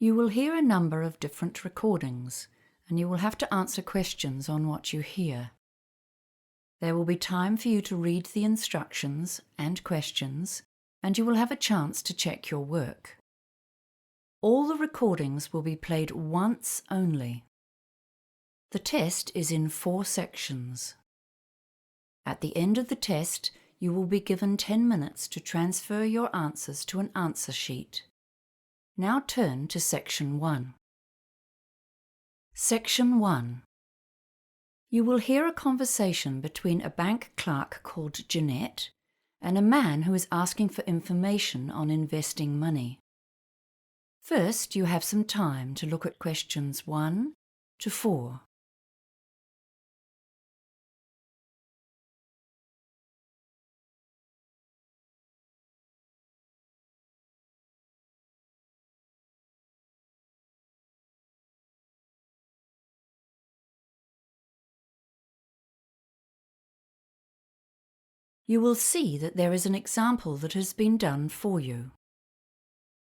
You will hear a number of different recordings, and you will have to answer questions on what you hear. There will be time for you to read the instructions and questions, and you will have a chance to check your work. All the recordings will be played once only. The test is in 4 sections. At the end of the test, you will be given 10 minutes to transfer your answers to an answer sheet. Now turn to Section 1. Section 1. You will hear a conversation between a bank clerk called Jeanette and a man who is asking for information on investing money. First, you have some time to look at questions 1 to 4. You will see that there is an example that has been done for you.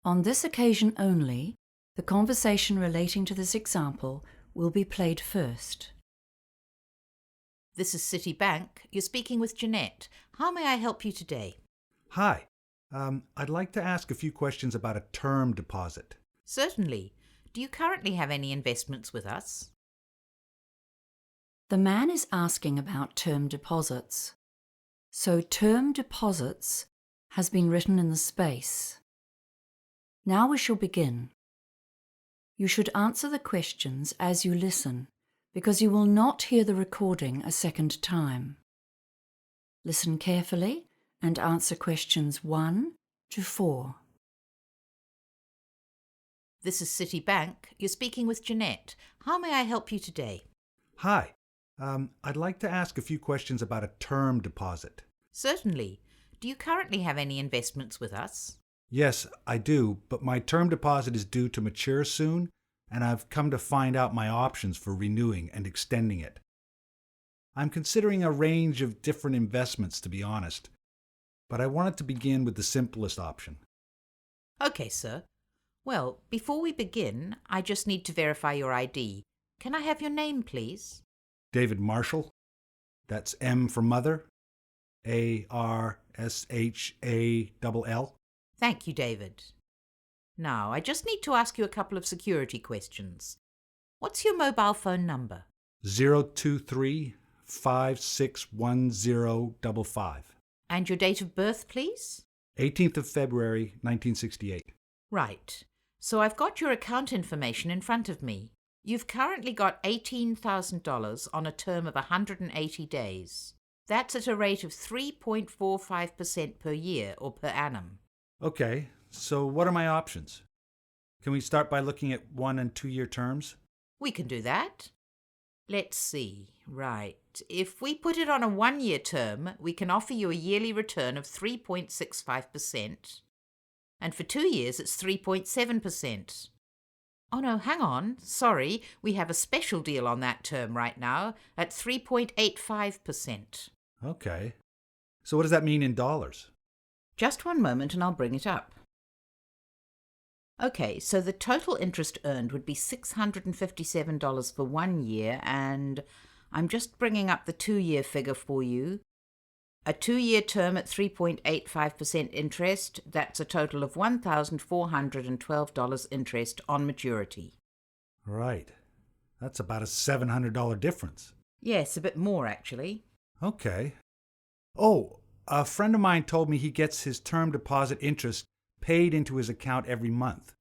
On this occasion only, the conversation relating to this example will be played first. This is Citibank. You're speaking with Jeanette. How may I help you today? Hi. I'd like to ask a few questions about a term deposit. Certainly. Do you currently have any investments with us? The man is asking about term deposits. So term deposits has been written in the space. Now we shall begin. You should answer the questions as you listen, because you will not hear the recording a second time. Listen carefully and answer questions 1 to 4. This is Citibank. You're speaking with Jeanette. How may I help you today? Hi. I'd like to ask a few questions about a term deposit. Certainly. Do you currently have any investments with us? Yes, I do, but my term deposit is due to mature soon, and I've come to find out my options for renewing and extending it. I'm considering a range of different investments, to be honest, but I wanted to begin with the simplest option. Okay, sir. Well, before we begin, I just need to verify your ID. Can I have your name, please? David Marshall. That's M for mother. ARSHALL. Thank you, David. Now, I just need to ask you a couple of security questions. What's your mobile phone number? 023-561055. And your date of birth, please? 18th of February, 1968. Right. So I've got your account information in front of me. You've currently got $18,000 on a term of 180 days. That's at a rate of 3.45% per year or per annum. Okay, so what are my options? Can we start by looking at 1 and 2 year terms? We can do that. Let's see. Right. If we put it on a 1-year term, we can offer you a yearly return of 3.65%. And for 2 years, it's 3.7%. Oh no, hang on. Sorry, we have a special deal on that term right now at 3.85%. Okay. So what does that mean in dollars? Just one moment and I'll bring it up. Okay, so the total interest earned would be $657 for 1 year, and I'm just bringing up the 2-year figure for you. A 2-year term at 3.85% interest, that's a total of $1,412 interest on maturity. Right. That's about a $700 difference. Yes, a bit more actually. Okay. Oh, a friend of mine told me he gets his term deposit interest paid into his account every month.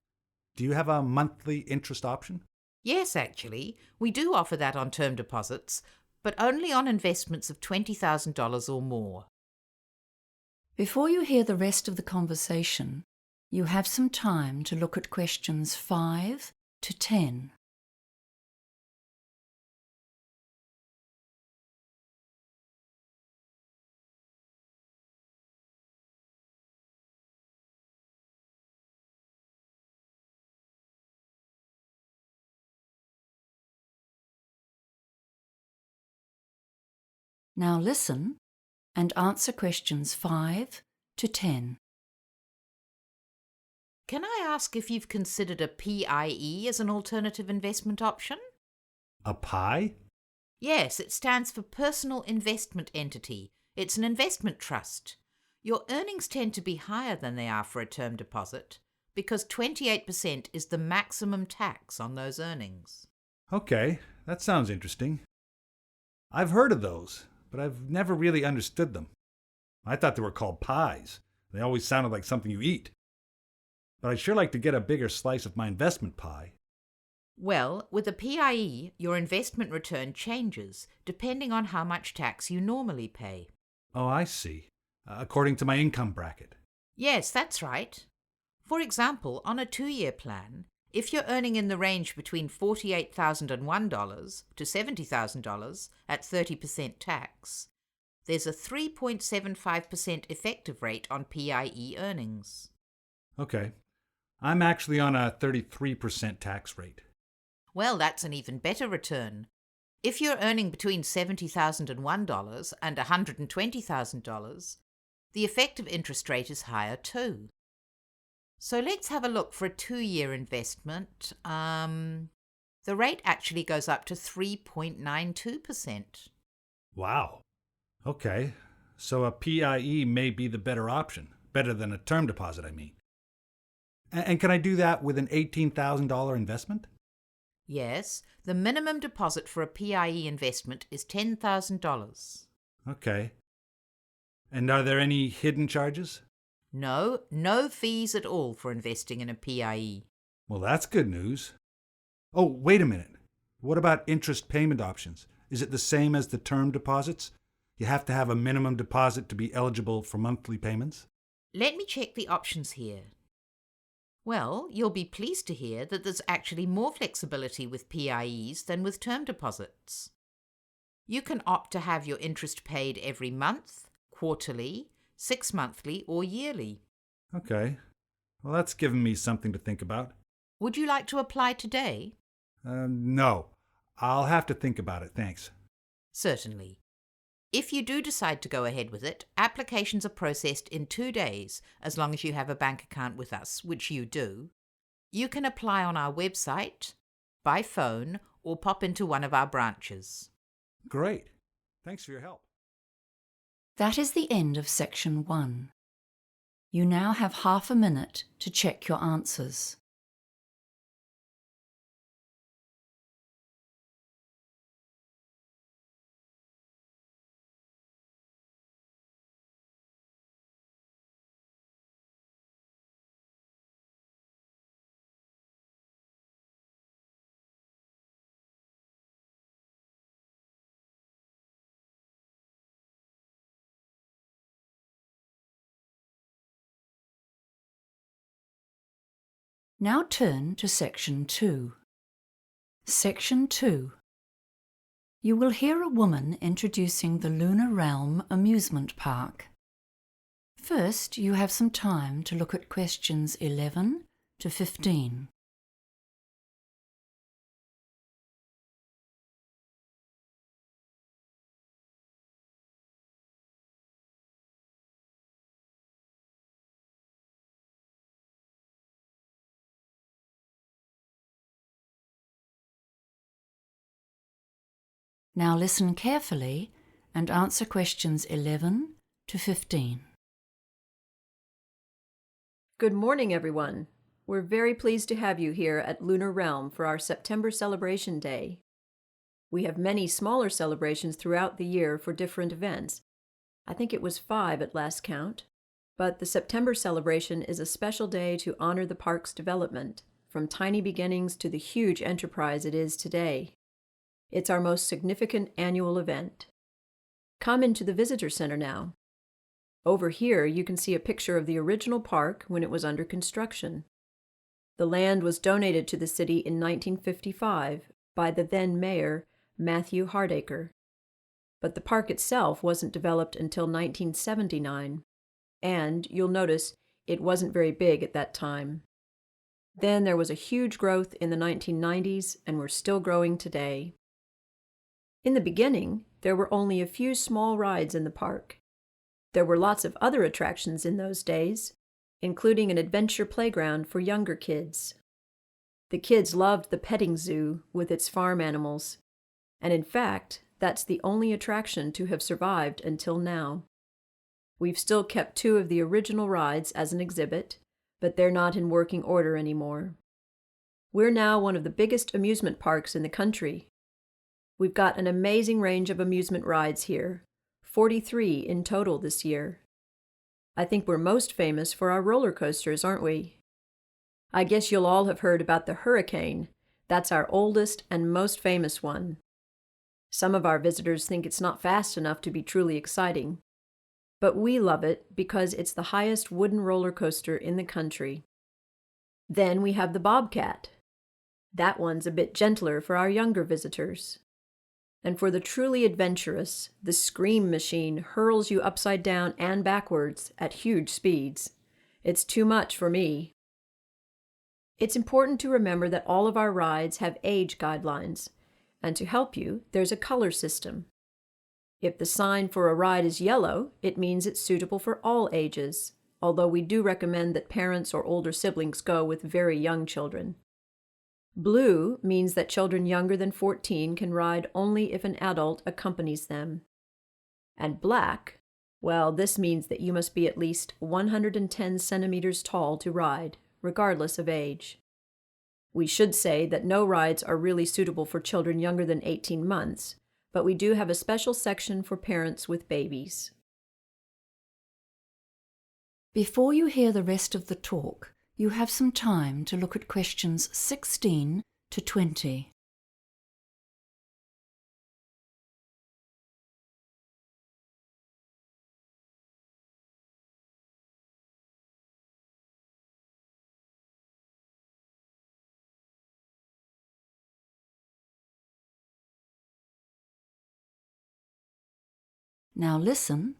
Do you have a monthly interest option? Yes, actually. We do offer that on term deposits, but only on investments of $20,000 or more. Before you hear the rest of the conversation, you have some time to look at questions 5 to 10. Now listen and answer questions 5 to 10. Can I ask if you've considered a PIE as an alternative investment option? A pie? Yes, it stands for Personal Investment Entity. It's an investment trust. Your earnings tend to be higher than they are for a term deposit because 28% is the maximum tax on those earnings. Okay, that sounds interesting. I've heard of those, but I've never really understood them. I thought they were called pies. They always sounded like something you eat. But I'd sure like to get a bigger slice of my investment pie. Well, with a PIE, your investment return changes depending on how much tax you normally pay. Oh, I see. According to my income bracket. Yes, that's right. For example, on a 2-year plan, if you're earning in the range between $48,001 to $70,000 at 30% tax, there's a 3.75% effective rate on PIE earnings. Okay. I'm actually on a 33% tax rate. Well, that's an even better return. If you're earning between $70,001 and $120,000, the effective interest rate is higher too. So let's have a look for a 2-year investment. The rate actually goes up to 3.92%. Wow. Okay. So a PIE may be the better option. Better than a term deposit, I mean. And can I do that with an $18,000 investment? Yes, the minimum deposit for a PIE investment is $10,000. Okay. And are there any hidden charges? No fees at all for investing in a PIE. Well, that's good news. Oh, wait a minute. What about interest payment options? Is it the same as the term deposits? You have to have a minimum deposit to be eligible for monthly payments? Let me check the options here. Well, you'll be pleased to hear that there's actually more flexibility with PIEs than with term deposits. You can opt to have your interest paid every month, quarterly, 6-monthly, or yearly. Okay. Well, that's given me something to think about. Would you like to apply today? No. I'll have to think about it, thanks. Certainly. If you do decide to go ahead with it, applications are processed in 2 days, as long as you have a bank account with us, which you do. You can apply on our website, by phone, or pop into one of our branches. Great. Thanks for your help. That is the end of section 1. You now have half a minute to check your answers. Now turn to section 2. Section 2. You will hear a woman introducing the Lunar Realm amusement park. First, you have some time to look at questions 11 to 15. Now listen carefully and answer questions 11 to 15. Good morning, everyone. We're very pleased to have you here at Lunar Realm for our September Celebration Day. We have many smaller celebrations throughout the year for different events. I think it was 5 at last count. But the September celebration is a special day to honor the park's development, from tiny beginnings to the huge enterprise it is today. It's our most significant annual event. Come into the visitor center now. Over here, you can see a picture of the original park when it was under construction. The land was donated to the city in 1955 by the then mayor, Matthew Hardacre. But the park itself wasn't developed until 1979, and you'll notice it wasn't very big at that time. Then there was a huge growth in the 1990s, and we're still growing today. In the beginning, there were only a few small rides in the park. There were lots of other attractions in those days, including an adventure playground for younger kids. The kids loved the petting zoo with its farm animals, and in fact, that's the only attraction to have survived until now. We've still kept 2 of the original rides as an exhibit, but they're not in working order anymore. We're now one of the biggest amusement parks in the country. We've got an amazing range of amusement rides here, 43 in total this year. I think we're most famous for our roller coasters, aren't we? I guess you'll all have heard about the Hurricane. That's our oldest and most famous one. Some of our visitors think it's not fast enough to be truly exciting, but we love it because it's the highest wooden roller coaster in the country. Then we have the Bobcat. That one's a bit gentler for our younger visitors. And for the truly adventurous, the Scream Machine hurls you upside down and backwards at huge speeds. It's too much for me. It's important to remember that all of our rides have age guidelines, and to help you, there's a color system. If the sign for a ride is yellow, it means it's suitable for all ages, although we do recommend that parents or older siblings go with very young children. Blue means that children younger than 14 can ride only if an adult accompanies them. And black, well, this means that you must be at least 110 centimeters tall to ride, regardless of age. We should say that no rides are really suitable for children younger than 18 months, but we do have a special section for parents with babies. Before you hear the rest of the talk, you have some time to look at questions 16 to 20. Now listen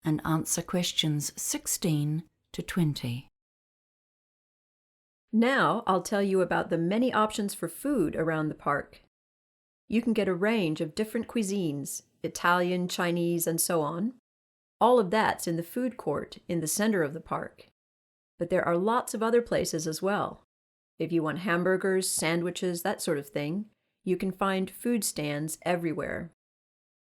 and answer questions 16 to 20. Now I'll tell you about the many options for food around the park. You can get a range of different cuisines, Italian, Chinese, and so on. All of that's in the food court in the center of the park. But there are lots of other places as well. If you want hamburgers, sandwiches, that sort of thing, you can find food stands everywhere.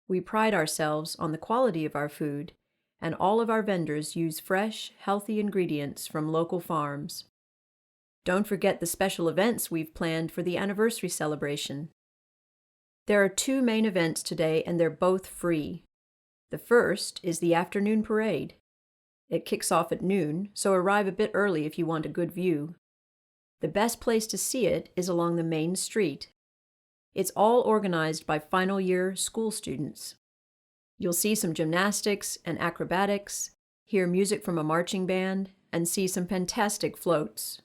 We pride ourselves on the quality of our food, and all of our vendors use fresh, healthy ingredients from local farms. Don't forget the special events we've planned for the anniversary celebration. There are 2 main events today, and they're both free. The first is the afternoon parade. It kicks off at noon, so arrive a bit early if you want a good view. The best place to see it is along the main street. It's all organized by final year school students. You'll see some gymnastics and acrobatics, hear music from a marching band, and see some fantastic floats.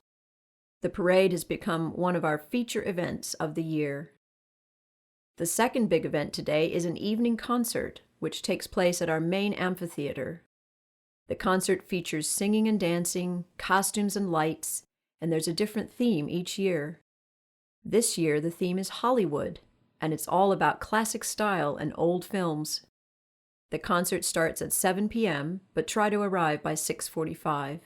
The parade has become one of our feature events of the year. The second big event today is an evening concert, which takes place at our main amphitheater. The concert features singing and dancing, costumes and lights, and there's a different theme each year. This year, the theme is Hollywood, and it's all about classic style and old films. The concert starts at 7 p.m., but try to arrive by 6:45.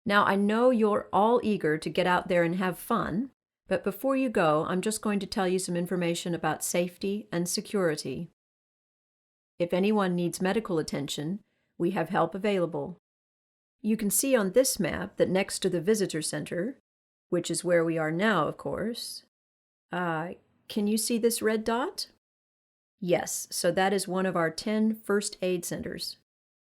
Now, I know you're all eager to get out there and have fun, but before you go, I'm just going to tell you some information about safety and security. If anyone needs medical attention, we have help available. You can see on this map that next to the visitor center, which is where we are now, of course, can you see this red dot? Yes, so that is one of our 10 first aid centers.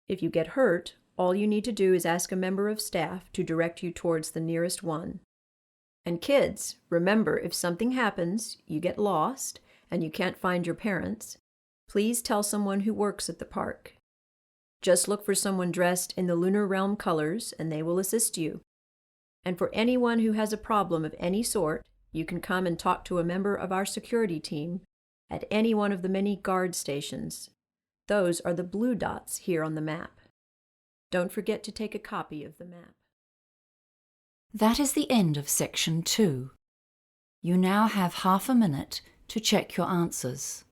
If you get hurt, all you need to do is ask a member of staff to direct you towards the nearest one. And kids, remember, if something happens, you get lost, and you can't find your parents, please tell someone who works at the park. Just look for someone dressed in the Lunar Realm colors, and they will assist you. And for anyone who has a problem of any sort, you can come and talk to a member of our security team at any one of the many guard stations. Those are the blue dots here on the map. Don't forget to take a copy of the map. That is the end of section 2. You now have half a minute to check your answers.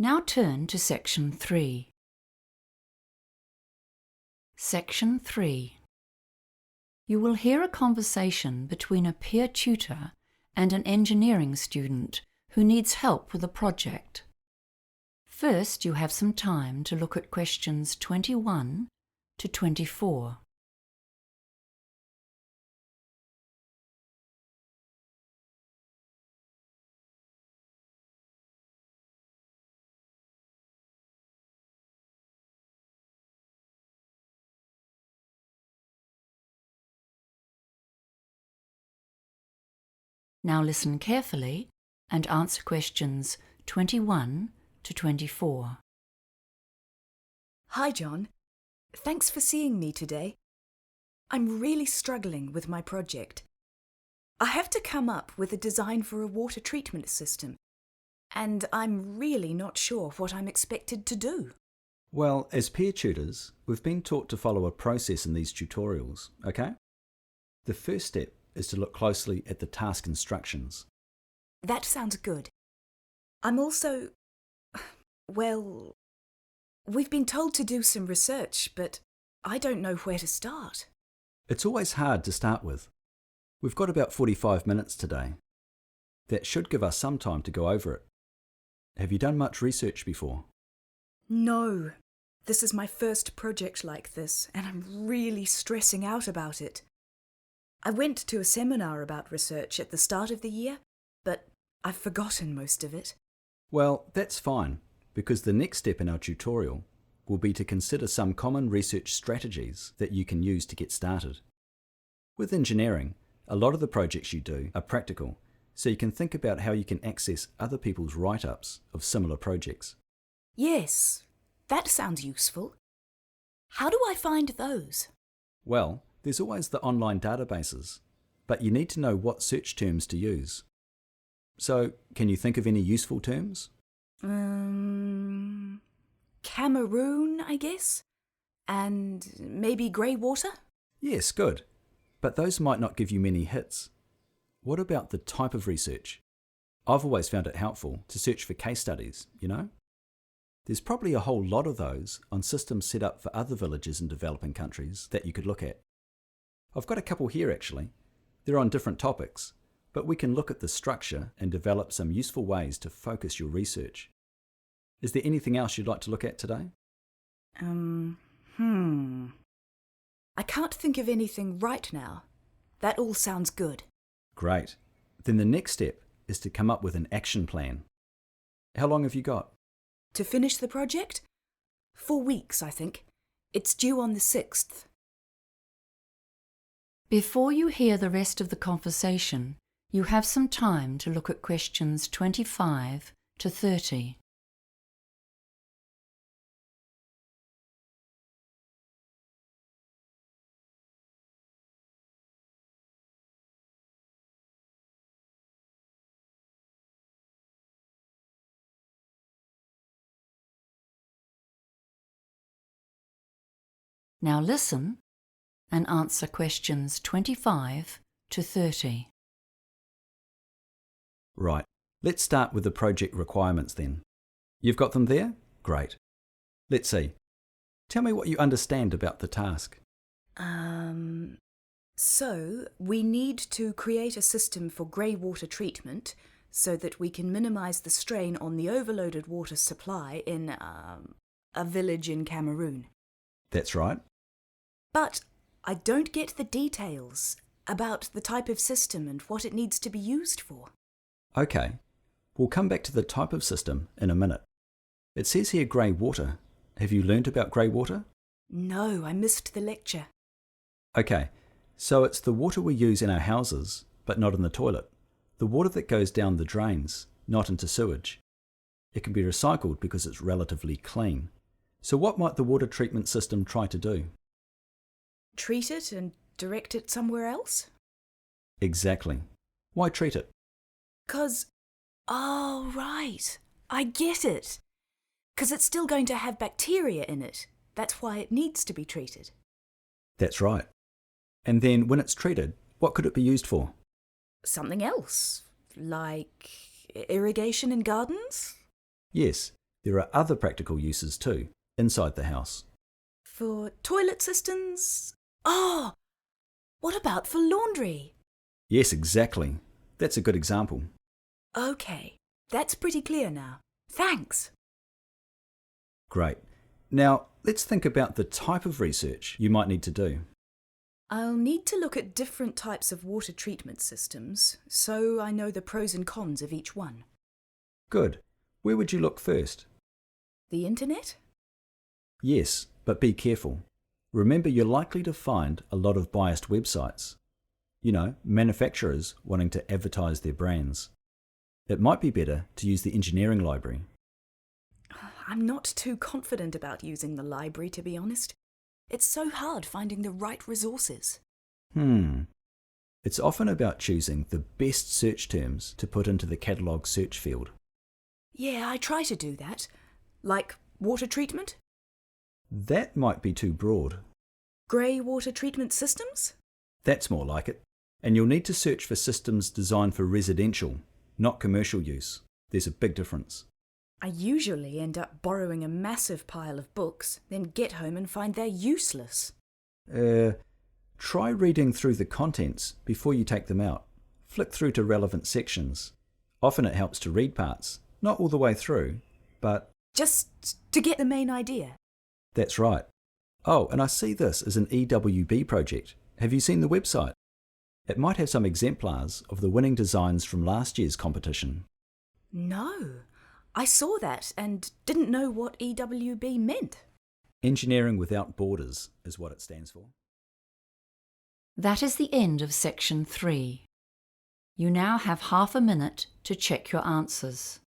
Now turn to Section 3. Section 3. You will hear a conversation between a peer tutor and an engineering student who needs help with a project. First, you have some time to look at questions 21 to 24. Now listen carefully and answer questions 21 to 24. Hi, John. Thanks for seeing me today. I'm really struggling with my project. I have to come up with a design for a water treatment system, and I'm really not sure what I'm expected to do. Well, as peer tutors, we've been taught to follow a process in these tutorials, okay? The first step is to look closely at the task instructions. That sounds good. I'm also... well, we've been told to do some research, but I don't know where to start. It's always hard to start with. We've got about 45 minutes today. That should give us some time to go over it. Have you done much research before? No. This is my first project like this, and I'm really stressing out about it. I went to a seminar about research at the start of the year, but I've forgotten most of it. Well, that's fine, because the next step in our tutorial will be to consider some common research strategies that you can use to get started. With engineering, a lot of the projects you do are practical, so you can think about how you can access other people's write-ups of similar projects. Yes, that sounds useful. How do I find those? Well, there's always the online databases, but you need to know what search terms to use. So, can you think of any useful terms? Cameroon, I guess? And maybe grey water? Yes, good. But those might not give you many hits. What about the type of research? I've always found it helpful to search for case studies, you know? There's probably a whole lot of those on systems set up for other villages in developing countries that you could look at. I've got a couple here actually. They're on different topics, but we can look at the structure and develop some useful ways to focus your research. Is there anything else you'd like to look at today? I can't think of anything right now. That all sounds good. Great. Then the next step is to come up with an action plan. How long have you got? To finish the project? 4 weeks, I think. It's due on the 6th. Before you hear the rest of the conversation, you have some time to look at questions 25 to 30. Now listen and answer questions 25 to 30. Right. Let's start with the project requirements then. You've got them there? Great. Let's see. Tell me what you understand about the task. So we need to create a system for grey water treatment so that we can minimise the strain on the overloaded water supply in a village in Cameroon. That's right. But I don't get the details about the type of system and what it needs to be used for. Okay. We'll come back to the type of system in a minute. It says here grey water. Have you learnt about grey water? No, I missed the lecture. Okay. So it's the water we use in our houses, but not in the toilet. The water that goes down the drains, not into sewage. It can be recycled because it's relatively clean. So what might the water treatment system try to do? Treat it and direct it somewhere else? Exactly. Why treat it? 'Cause... oh, right. I get it. 'Cause it's still going to have bacteria in it. That's why it needs to be treated. That's right. And then when it's treated, what could it be used for? Something else. Like irrigation in gardens? Yes, There are other practical uses too, inside the house. For toilet systems? Oh, what about for laundry? Yes, exactly. That's a good example. Okay, that's pretty clear now. Thanks. Great. Now, let's think about the type of research you might need to do. I'll need to look at different types of water treatment systems, so I know the pros and cons of each one. Good. Where would you look first? The internet? Yes, but be careful. Remember, you're likely to find a lot of biased websites. You know, manufacturers wanting to advertise their brands. It might be better to use the engineering library. I'm not too confident about using the library, to be honest. It's so hard finding the right resources. It's often about choosing the best search terms to put into the catalogue search field. Yeah, I try to do that. Like water treatment? That might be too broad. Grey water treatment systems? That's more like it. And you'll need to search for systems designed for residential, not commercial use. There's a big difference. I usually end up borrowing a massive pile of books, then get home and find they're useless. Try reading through the contents before you take them out. Flick through to relevant sections. Often it helps to read parts, not all the way through, but... Just to get the main idea. That's right. Oh, and I see this as an EWB project. Have you seen the website? It might have some exemplars of the winning designs from last year's competition. No, I saw that and didn't know what EWB meant. Engineering Without Borders is what it stands for. That is the end of section 3. You now have half a minute to check your answers.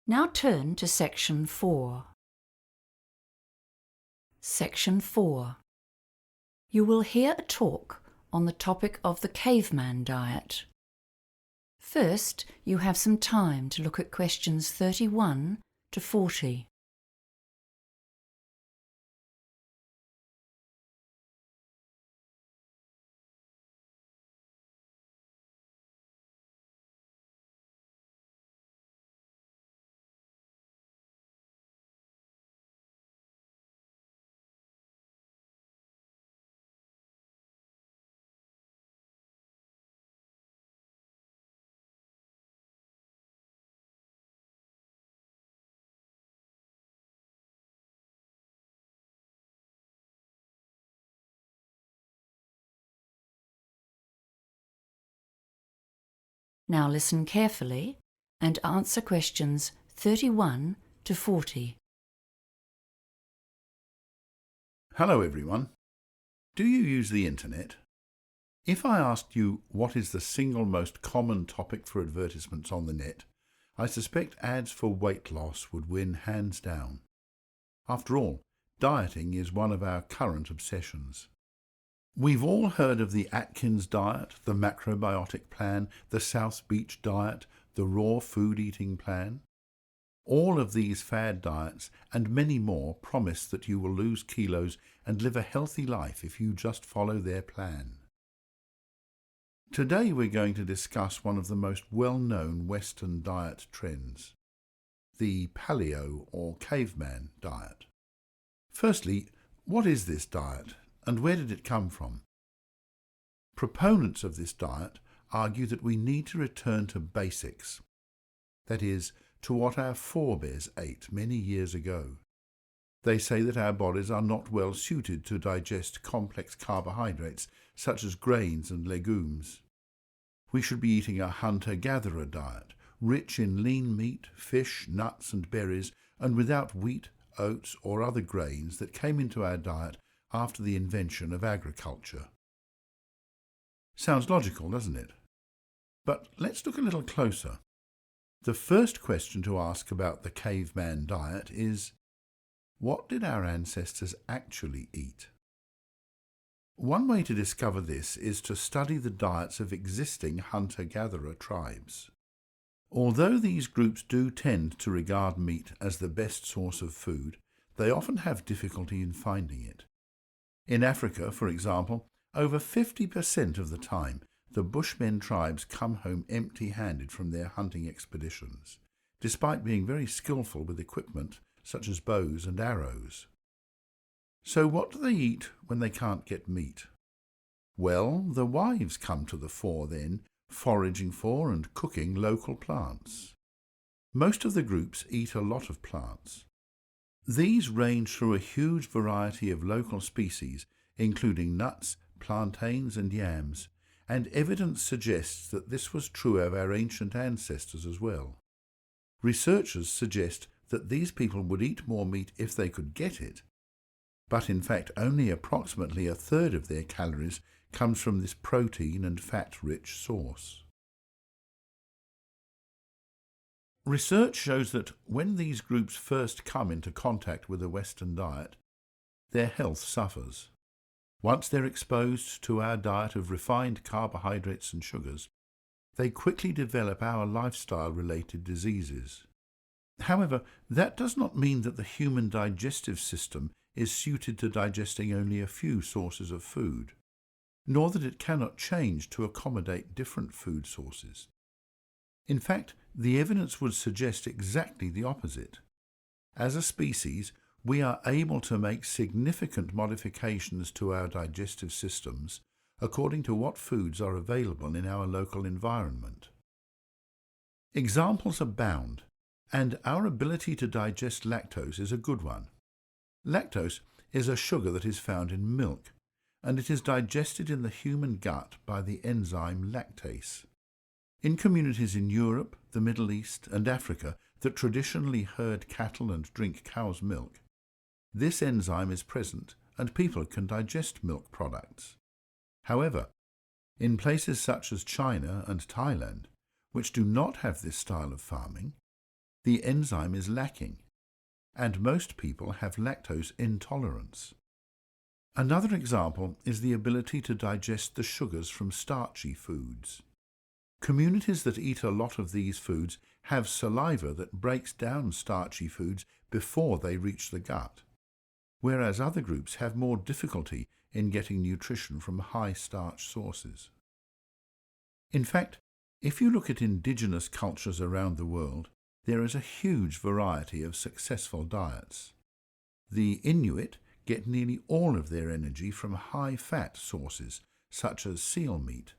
Now turn to section 4. Section 4. You will hear a talk on the topic of the caveman diet. First, you have some time to look at questions 31 to 40. Now listen carefully and answer questions 31 to 40. Hello everyone. Do you use the internet? If I asked you what is the single most common topic for advertisements on the net, I suspect ads for weight loss would win hands down. After all, dieting is one of our current obsessions. We've all heard of the Atkins diet, the macrobiotic plan, the South Beach diet, the raw food eating plan. All of these fad diets and many more promise that you will lose kilos and live a healthy life if you just follow their plan. Today we're going to discuss one of the most well-known Western diet trends, the paleo or caveman diet. Firstly, what is this diet and where did it come from? Proponents of this diet argue that we need to return to basics, that is, to what our forebears ate many years ago. They say that our bodies are not well suited to digest complex carbohydrates such as grains and legumes. We should be eating a hunter-gatherer diet, rich in lean meat, fish, nuts and berries, and without wheat, oats or other grains that came into our diet after the invention of agriculture. Sounds logical, doesn't it? But let's look a little closer. The first question to ask about the caveman diet is, what did our ancestors actually eat? One way to discover this is to study the diets of existing hunter-gatherer tribes. Although these groups do tend to regard meat as the best source of food, they often have difficulty in finding it. In Africa, for example, over 50% of the time, the Bushmen tribes come home empty-handed from their hunting expeditions, despite being very skillful with equipment such as bows and arrows. So what do they eat when they can't get meat? Well, the wives come to the fore then, foraging for and cooking local plants. Most of the groups eat a lot of plants. These range through a huge variety of local species, including nuts, plantains and yams, and evidence suggests that this was true of our ancient ancestors as well. Researchers suggest that these people would eat more meat if they could get it, but in fact only approximately a third of their calories comes from this protein and fat-rich source. Research shows that when these groups first come into contact with a Western diet, their health suffers. Once they're exposed to our diet of refined carbohydrates and sugars, they quickly develop our lifestyle-related diseases. However, that does not mean that the human digestive system is suited to digesting only a few sources of food, nor that it cannot change to accommodate different food sources. In fact, the evidence would suggest exactly the opposite. As a species, we are able to make significant modifications to our digestive systems according to what foods are available in our local environment. Examples abound, and our ability to digest lactose is a good one. Lactose is a sugar that is found in milk, and it is digested in the human gut by the enzyme lactase. In communities in Europe, the Middle East, and Africa that traditionally herd cattle and drink cow's milk, this enzyme is present and people can digest milk products. However, in places such as China and Thailand, which do not have this style of farming, the enzyme is lacking, and most people have lactose intolerance. Another example is the ability to digest the sugars from starchy foods. Communities that eat a lot of these foods have saliva that breaks down starchy foods before they reach the gut, whereas other groups have more difficulty in getting nutrition from high-starch sources. In fact, if you look at indigenous cultures around the world, there is a huge variety of successful diets. The Inuit get nearly all of their energy from high-fat sources, such as seal meat.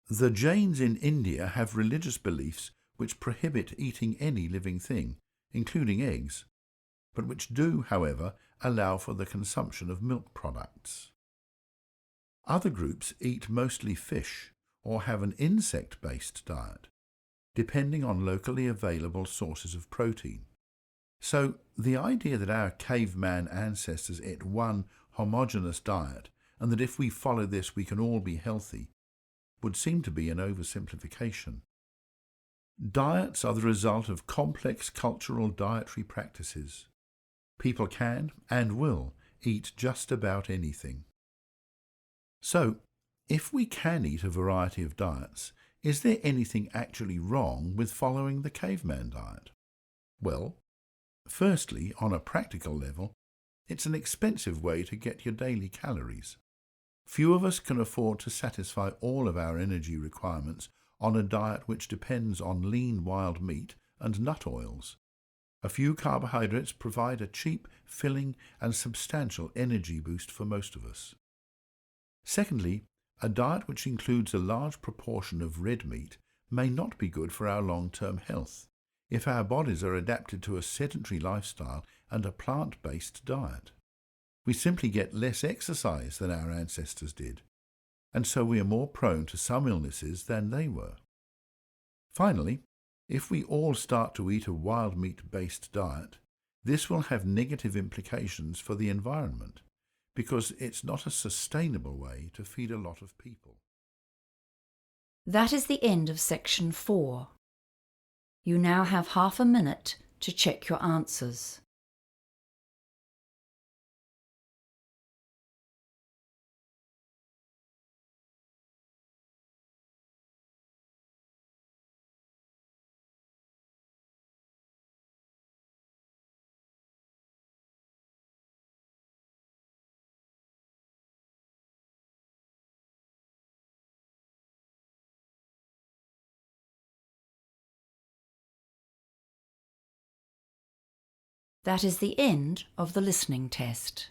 The Jains in India have religious beliefs which prohibit eating any living thing, including eggs, but which do, however, allow for the consumption of milk products. Other groups eat mostly fish or have an insect-based diet, depending on locally available sources of protein. So the idea that our caveman ancestors ate one homogeneous diet and that if we follow this we can all be healthy would seem to be an oversimplification. Diets are the result of complex cultural dietary practices. People can and will eat just about anything. So, if we can eat a variety of diets, is there anything actually wrong with following the caveman diet? Well, firstly, on a practical level, it's an expensive way to get your daily calories. Few of us can afford to satisfy all of our energy requirements on a diet which depends on lean wild meat and nut oils. A few carbohydrates provide a cheap, filling and substantial energy boost for most of us. Secondly, a diet which includes a large proportion of red meat may not be good for our long-term health if our bodies are adapted to a sedentary lifestyle and a plant-based diet. We simply get less exercise than our ancestors did, and so we are more prone to some illnesses than they were. Finally, if we all start to eat a wild meat-based diet, this will have negative implications for the environment, because it's not a sustainable way to feed a lot of people. That is the end of section 4. You now have half a minute to check your answers. That is the end of the listening test.